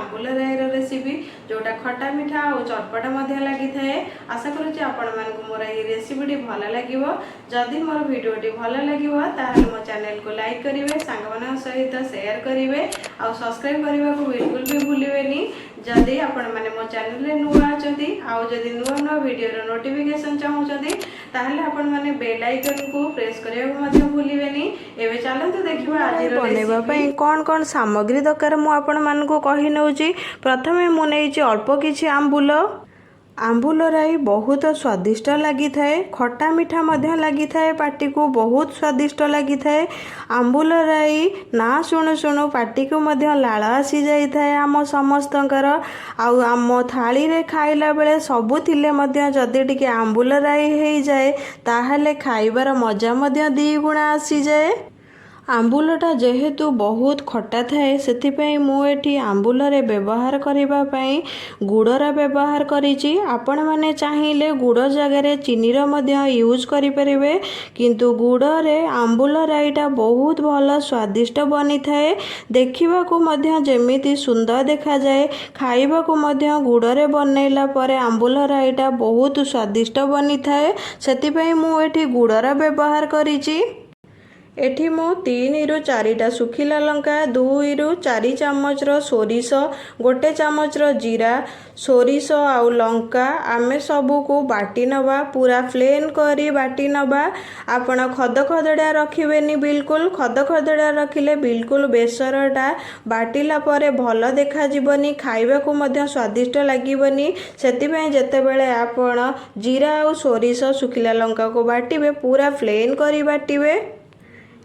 आंबुल राईर recipe जोटा खटा मिठा और चटपटा लगी थाए। आशा करुँच आपण मानक मोर ये रेसिपीटी भल लगे। जदि मोर भिडियोटी भल लगे ताहले मो चैनल को लाइक करेंगे, सांग सहित शेयर करेंगे और सब्सक्राइब करने को बिल्कुल भी भूलें। जदि आपण मैंने मो चैनल नुआ अच्छी आदि नुआ नुआ वीडियो नोटिफिकेशन चाहूँगी ताहले आपण मैंने बेल आइकन को प्रेस करने को भूलें। एवं चलते देखा आज बनवाई कौन कौन सामग्री दरकार मु आपण मानकु कहि नउची। प्रथमे मु नेइची अल्प किछि आंबुल। आंबुल राई बहुत स्वादिष्ट लगी थाए, खटा मीठा मध्य लगी थाए, पाटी को बहुत स्वादिष्ट लगी थाए। आंबुल राई ना शुणु शुणु पाटी को मध्य लाल आसी जाई थाए आम समस्तंकर। आउ आम थाली रे खाइला बेले सबु थिले मध्य जदि टिके आंबुल राई हेई जाए ताहले खाइबार मजा मध्य दी गुणा आसी जाए। आंबुलटा जेहेतु बहुत खटा थाए सेथिपई मु एठी आंबुल रे व्यवहार करिबा पई गुड़र व्यवहार करिछि। आपण माने चाहिले गुड़ जगह रे चीनी रो मध्य यूज करि परिबे, किंतु गुड़ रे आंबुल राईटा बहुत भल स्वादिष्ट बनी थाए। देखिबा को मध्य जेमिति सुंदर देखा जाए, खाइबा को मध्य गुड़ रे बनैला परे आंबुल राईटा बहुत स्वादिष्ट बनी थाए। सेथिपई मु एठी गुड़र व्यवहार करिछि। एठी मु 3 रु 4टा सुखिला लंका, 2 रु 4 चामच सोरिष, 1 चामच जीरा, सोरिष आउ लंका आमे सबू को बाटी नवा, पूरा प्लेन करी बाटी नवा। आपण खद खदड़ा रखिबेनी, बिल्कुल खद खदड़ा रखिले बिल्कुल बेसरटा बाटिला परे भल देखा जीवनी, खाइबा को मध्य स्वादिष्ट लागिबनी। सेतिबें जेतेबेले आपण जीरा आउ सोरिष सुखिला लंका को बाटिबे पूरा प्लेन करी बाटिबे।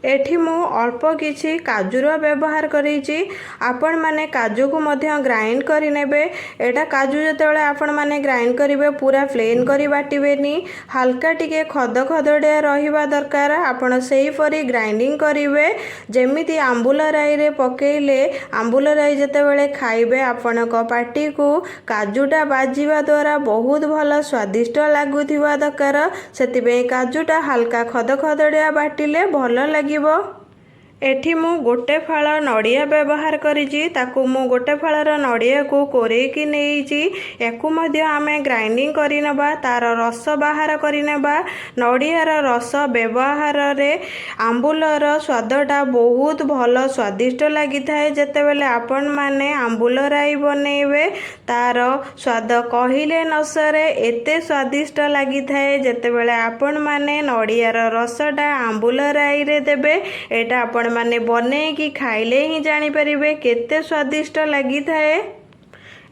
एठी मु अल्प किछि काजूर व्यवहार करिछि। आपण माने काजू को मध्य ग्राइंड करि नेबे। एटा काजू जेतेबेले आपण माने ग्राइंड करिवे पूरा प्लेन करि बाटिबेनी, हल्का टिके खद खदड़िया रहिबा दरकार। आपण सेही परी ग्राइंडिंग करिवे जेमिति आंबुल राई रे पकेइले आंबुल राई जेतेबेले खाइबे आपणक पाटी को काजूटा बाजिबा द्वारा बहुत भल स्वादिष्ट लागुथिबा दरकार। सेतिबे काजूटा हल्का खद खदड़िया बाटिले भल लागी। एठी मु 1 फाळ नड़िया व्यवहार करिछि। ताकू मु 1 फाळर नड़िया को कोरेकी नेइछि। याकू मध्य आमे ग्राइंडिंग करि नबा, तार रस बाहर करि नबा। नड़ियार रस व्यवहार रे आंबुलर स्वादटा बहुत भल स्वादिष्ट लागि थाए। जेतेबेले आपण माने आंबुल राई बनेइबे तार स्वाद कहिले न सरे, एते स्वादिष्ट लागि थाए। जेतेबेले आपण माने नड़ियार रसटा आंबुल राई रे देबे, एटा आपण माने बने कि खाइले ही जानी परिबे केते स्वादिष्ट लगी थाए।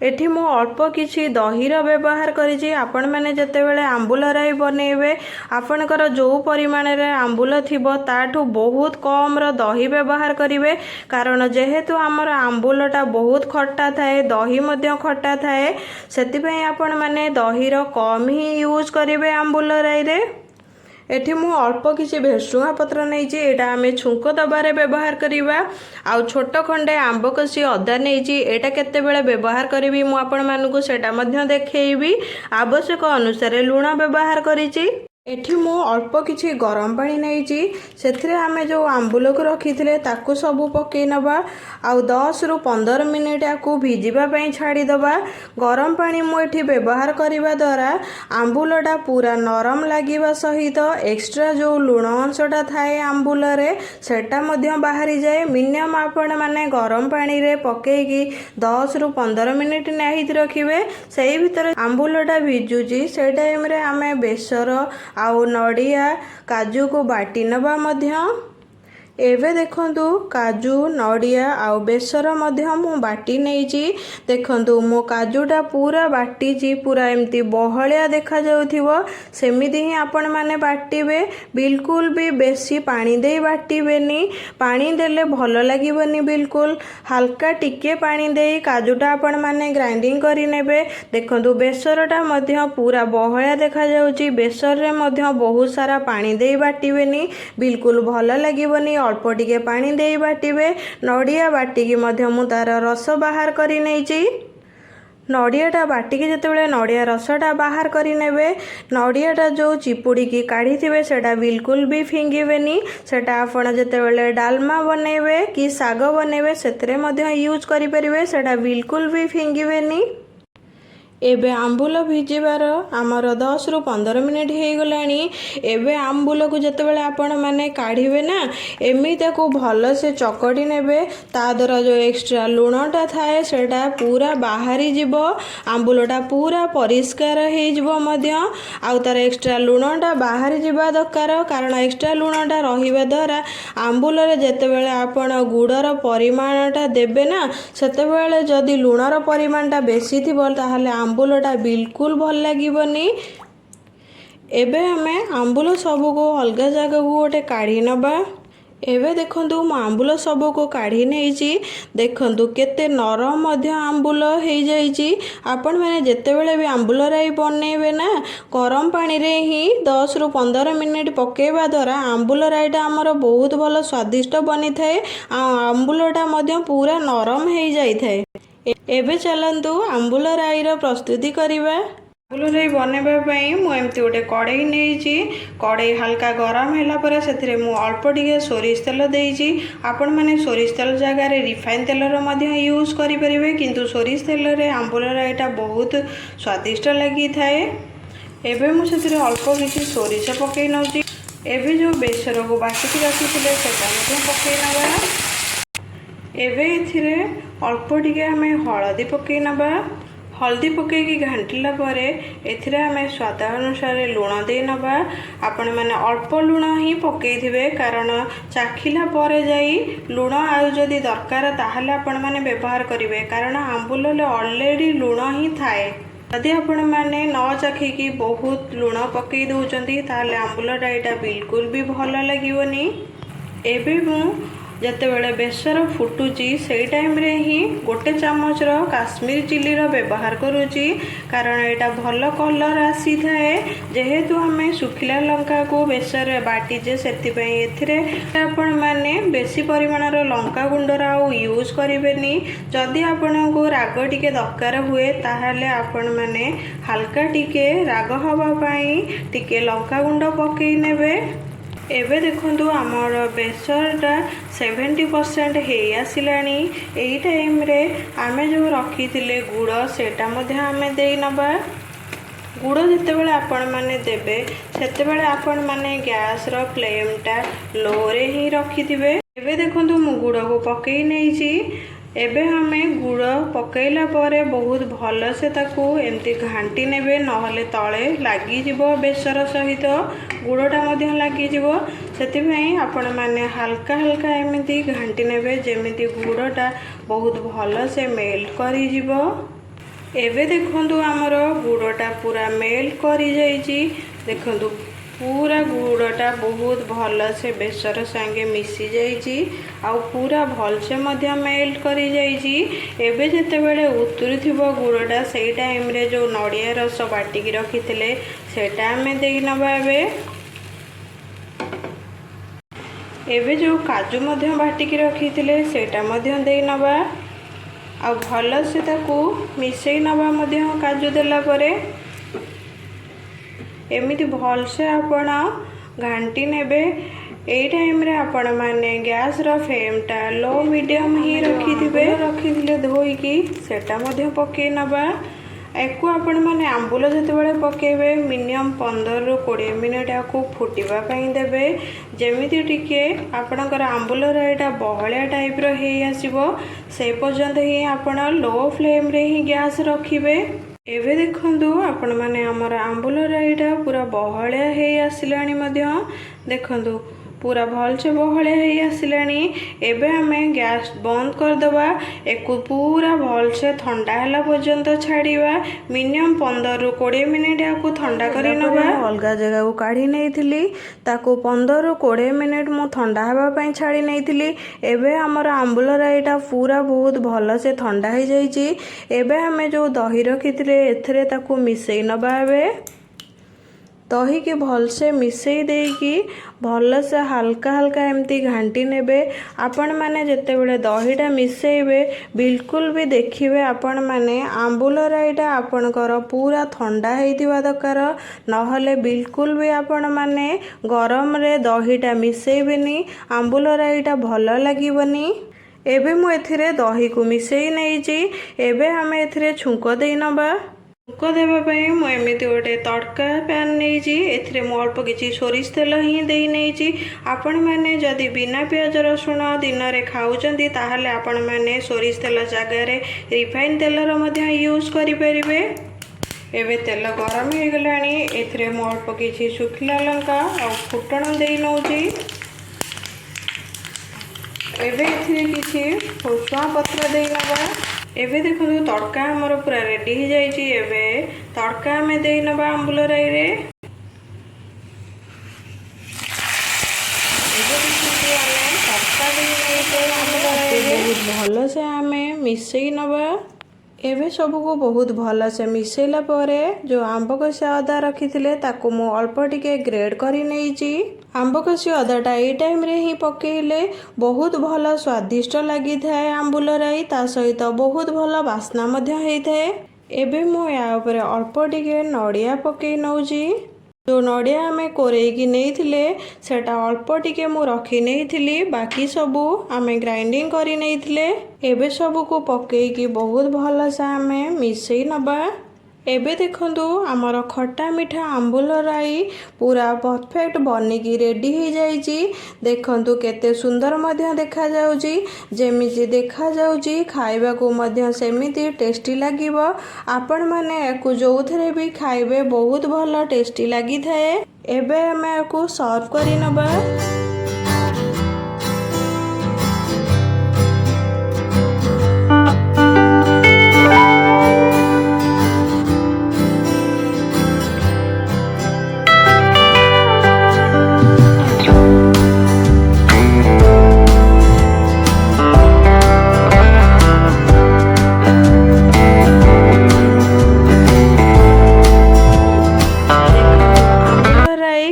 एठी मु अल्प किछि दहीर व्यवहार करिछि। आपण माने जेतेबेले आंबुल राई बनेइबे आपणकर जो परिमाण रे आंबुल थिबो ताठू बहुत कम रो दही व्यवहार करिवे, कारण जेहेतु हमर आंबुलटा बहुत खट्टा थाए, दही मध्य खट्टा थाए, सेतिपई आपण माने दहीर कम ही यूज करिवे आंबुल राई रे। एठी मु अल्प किछि भेसुआ पत्र नैछि, एटा आमे छुंक दबारे व्यवहार करिबा। आउ छोट खंडे आंब कसी अदा नैछि, एटा केते बेले व्यवहार करिवि मु आपण मानकु सेटा मध्य देखैबि। आवश्यक अनुसार लूण व्यवहार करिछि। एठी मु अल्प किछि गरम पानी नैछि, सेथिरे आमे जो आंबुल को रखिथिले ताकू सबु पकेइ नबा। आउ 10 रु 15 मिनिट आकू भिजिबा पई छाड़ी दबा। गरम पानी मु एठी व्यवहार करिबा द्वारा आंबुलटा पूरा नरम लागिबा सहित एक्स्ट्रा जो लूण अंशटा थाए आंबुल रे सेटा मध्य बाहरी जाए। मिनिमम आपण माने गरम पानी रे पकेइकी 10 रु 15 मिनिट नाहित रखिबे। सेही भितर आंबुलटा भिजुची, से टाइम रे आमे बेसर आउ नड़िया काजू को बाटी नबा मध्य। एवे देखंतु काजू नड़िया आउ बेसर मध्य मु बाटी नैछि। देखंतु मो काजूटा पूरा बाटीची, पूरा एमती बहलिया देखा जाउथिबो सेमिति ही आपण माने बाटीबे। बिल्कुल भी बेसी पानी देई बाटीबेनी, पानी देले भल लागिबनी। बिल्कुल हल्का टिके पानी देई काजूटा आपण माने ग्राइंडिंग करि नेबे। देखंतु बेसरटा मध्य पूरा बहलिया देखा जाउची, बेसर रे मध्य बहुत सारा पानी देई बाटीबेनी, बिल्कुल भल लागिबनी। अल्प टिके पानी देई बाटिबे। नड़िया बाटिकी मध्य मु तार रस बाहर करि नैछि। नड़ियाटा बाटिकी जितेबाला नड़िया रसटा बाहर करी नेबे नड़ियाटा जो चिपुड़ी काढ़ी थे सेटा बिल्कुल भी फिंगिबेनी। सेटा आपण जितेबाला डालमा बनेबे कि साग बनेबे सेतरे मध्य यूज करि परिबे सेटा बिल्कुल भी फिंगिबेनी। एबे आंबुल भिजिबार आमर 10 रु 15 मिनिट हो गलानी। एबे आंबुल को जितेबाला आपण माने काढ़ीबे ना एमिति को भल से चकड़ी नेबे ता द्वारा जो एक्स्ट्रा लुणटा थाए सेटा पूरा बाहरी जिवो। आंबुलटा पूरा परिष्कार हो जिवो मध्य आउ तार एक्स्ट्रा लुणटा बाहरी जिबा दरकार कारण एक्स्ट्रा लुणटा रहिबा द्वारा आंबुल रे जितेबाला आपण गुड़र परिमाणटा देबे ना सेतेबाला जदि लुणर परिमाणटा बेसी थिबो ताहाले आंबुलटा बिल्कुल भल लगिबनी। एबे आमे आंबुल सबको अलग जगह को गोटे काढ़ी नबा। एबे देखंतु मो आंबुल सबको काढ़ी नेइची देखंतु केते नरम मध्य आंबुल हो जाइची। आपण माने जेतेबेले भी आंबुल राई बनेबे ना गरम पानी रे ही 10 रु 15 मिनिट पकेबा द्वारा आंबुल राईटा हमर बहुत भल स्वादिष्ट बनी थाए। आंबुलटा मध्य पूरा नरम हो जाई थाए। एबे चलंतु आंबुल राईर प्रस्तुति करिबा। आंबुल राई बनेबा पई मु एमती गोटे कड़ाई नेइची। कड़ाई हल्का गरम होला पर सेथिरे मु अल्प टिके सोरिष तेल देइची। आपण माने सोरिष तेल जगह रे रिफाइन तेल रो मध्य यूज करि परिबे किंतु सोरिष तेल रे आंबुल राईटा बहुत स्वादिष्ट लागि थाए। एबे मु सेथिरे अल्प किछि सोरिष पकेइ नउची। एबे जो बेसर को बाटी रखिथिले सेटा मध्य पकेइ नबा। एबे इथिरे अल्प टिके आमे हळदी पकेइ नबा। हल्दी पकईकी घांटिला परे एथिरे आमे स्वाद अनुसार लुण दे नबा। आपण माने अल्प लुण ही पकई थिबे कारण चाखिला परे जाई लुण आउ जदि दरकार ताहाले आपण माने व्यवहार करिवे कारण आंबुल ले ऑलरेडी लुण ही थाए। यदि आपण माने न चाखिकी बहुत लुण पकई दउचंती ताहाले आंबुल राईटा बिल्कुल भी भल लागिवनी। एबे मु जितेबाला बेसर फुटुची से टाइम रे ही गोटे चामच काश्मीर चिली व्यवहार करुची कारण यहाँ भल कलर आसी थाए। जेहेतु आमे सुखिला लंका को बेसर बाटीजे से आपण माने बेसी परिमाणर लंका गुंडर आउ यूज करेनि। जदि आपण को राग टिके दरकार हुए ताहाले आपण माने हल्का टिके राग हवा पाई टिके लंका गुंड पकई नेबे। एबे देखंतु आमर बेसरटा 70% हे आसिलानी। एई टाइम रे आमे जो रखी थिले गुड़ सेटा मध्य आमे देई नबा। गुड़ जितेबाला आपण माने देबे सेतेबाला आपण माने गैस रो फ्लेमटा लो रे ही रखी थिबे। एबे देखंतु मु गुड़ को पकई नेइची। एबे हमें गुड़ पकईला परे बहुत भल से ताकू एमती घांटी नेबे नहले तले लागी जिवो। बेसर सहित गुड़टा मध्य लागी जिवो सेतिपई आपण माने हल्का हल्का एमती घांटी नेबे जेमिति गुड़टा बहुत भल से मेल्ट करी जिवो। एबे देखंतु आमर गुड़टा पूरा मेल्ट करी जाइची। देखंतु पूरा गुड़टा बहुत भल से बेसर संगे मिसी जाइची आउ पूरा भल से मध्य मेल्ट करी जाइची। एबे जेतेबेले उतुरी थिबो गुड़टा सेई टाइम रे जो नड़िया रस बाटिकी रखिथिले सेटा हमें देई नबा। एबे जो काजू मध्य बाटिकी रखिथिले सेटा मध्य देई नबा आ भल से ताकू मिसई नबा मध्य काजू देला परे एमिति भल से आपण घांटी नेबे। एई टाइम रे आपण माने गैस रो फ्लेमटा लो मीडियम ही रखिथिले धोईकी सेटा मध्य पके नबा। एको आपण माने आंबुल जेतेबेले पकेबे मिनिमम 15 रु 20 मिनिट आकु फुटिबा पई देबे जेमिति टिके आपणकर आंबुल राईटा बहलिया टाइप रो हेई आसीबो से पर्यंत ही आपण लो फ्लेम रे ही गैस रखिबे। एबे देखंतु आपण माने हमर आंबुल राईटा पूरा बहलिया हेई आसिलानी मध्य देखंतु पूरा भल से बहलिया हेई आसिलानी। एबे हमें गैस बंद कर दबा। एको पूरा भल से ठंडा हला पर्यंत छाड़ीबा मिनिमम 15 रु 20 मिनिट आकु ठंडा करी नबा। अलगा जगह को काढी नेइथिली ताको 15 रु 20 मिनिट मु ठंडा हवा पई छाड़ी नेइथिली। एबे हमर आंबुल राईटा पूरा बहुत भल से ठंडा हो जाइची। एबे हमें जो दही रखिथिले एथरे ताको मिसई नबा। एबे दही की भलसे मिसई देकी भलसे हल्का हल्का एमती घांटी नेबे। आपण माने जेते बेले दहीटा मिसेइबे बिल्कुल भी देखिबे आपण माने आंबुल राईटा आपणकर पूरा ठंडा हेइथिबा दरकार, नहले बिल्कुल भी आपण माने गरम रे दहीटा मिसेइबेनी, आंबुल राईटा भल लागिबनी। एबे मु एथिरे दही को मिसेई नेइची। एबे हमें एथिरे छुंको देई नबा। छुंको देवाई मुझे गोटे तड़का पैन नहीं, एथिरे मु अल्प किसी सोरिष तेल ही दे नहीं। आपण मैंने जदि बिना पियाज रसुण दिन में खाऊँच ताहले आपण मैंने सोरिष तेल जगार रिफाइन तेलर यूज करें। एबे तेल गरम हो गलानी, एथिरे मु अल्प किसी सुखिला लंका और फुटण दे नौची। एबे एथिरे किसी भुसुआ पत्र दे नबा। एबे देखो तड़का हमर पूरा रेडी हो जाइए। एबे तड़का हमें दे नबा आंबुल राई रे। बहुत भल से हमें मिसई नबा। एबे सबको बहुत भल से मिसैला परे जो आंब कषिया अदा रखी ताकू मु अल्प टिके ग्रेड करी नेइची। आंब कषिया अदाटा ये टाइम रे ही पकेइले बहुत भल स्वादिष्ट लगी थाए आंबुल राई, ता सहित बहुत भल बास्ना मध्य हेइ थाए। एबे मु या ऊपर अल्प टिके नड़िया पकई नौची। जो नड़िया आमे कोरेकी नेइथिले सेटा अल्प टिके मु रखी नेइथिली, बाकी सबू आमे ग्राइंडिंग करी नेइथिले। एबे सबू को पकेइकी बहुत भल से आमे मिसई नबा। एबे देखंतु आमर खट्टा मीठा आंबुल राई पूरा परफेक्ट बनिकी रेडी हो जाइए। देखंतु केते सुंदर मध्य देखा जाउची, जेमिति देखा जाउची खाइबा को मध्य सेमिति टेस्टी लागिबो। आपण माने एको जोउथरे भी खाइबे बहुत भल टेस्टी लागी थाए। एबे हमें एको सर्व करी नबा।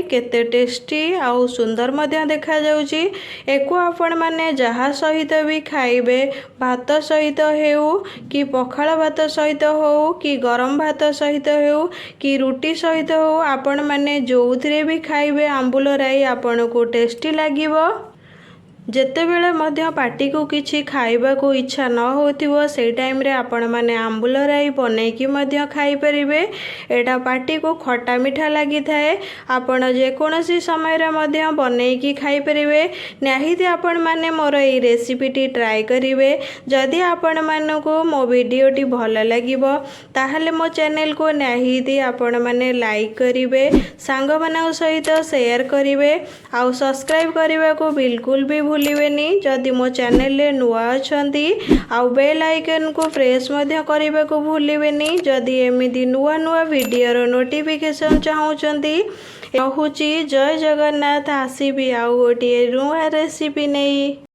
केते टेस्टी आउ सुंदर मध्य देखा जाउची। एको आपण माने जहा सहित भी खाइबे, भात सहित हेउ कि पखाल भात सहित हो कि गरम भात सहित हेउ कि रुटी सहित हो, आपण माने जोउथरे भी खाइबे आंबुल राई आपण को टेस्टी लागिबो। जेते बेले मध्य पार्टी को किछि खाइबा को इच्छा न होथिबो से टाइम रे आपण माने आंबुल राई बनेकी मध्य खाई परिबे। एटा पार्टी को खट्टा मीठा लगी थाए। आपण जे कोनोसी समय रे मध्य बनेकी खाई परिबे। निहाती आपण माने मोर ए रेसिपीटी ट्राई करिवे। जदि आपण मानको मो वीडियोटी भल लागिबो ताहले मो चैनल को निहाती आपण माने लाइक करिवे, सांग मानक सहित शेयर करिवे, आउ सब्सक्राइब करबा को बिल्कुल भी भूलिबेनी। जदि मो चैनल ले नुआ अछंती आउ बेल आइकन को प्रेस मध्य करबा को भूलिबेनी। जदि एमिति नुआ नुआ वीडियो रो नोटिफिकेशन चाहउचंती। कहूची जय जगन्नाथ। आसीबी आउ गोटे नुआ रेसिपी नहीं।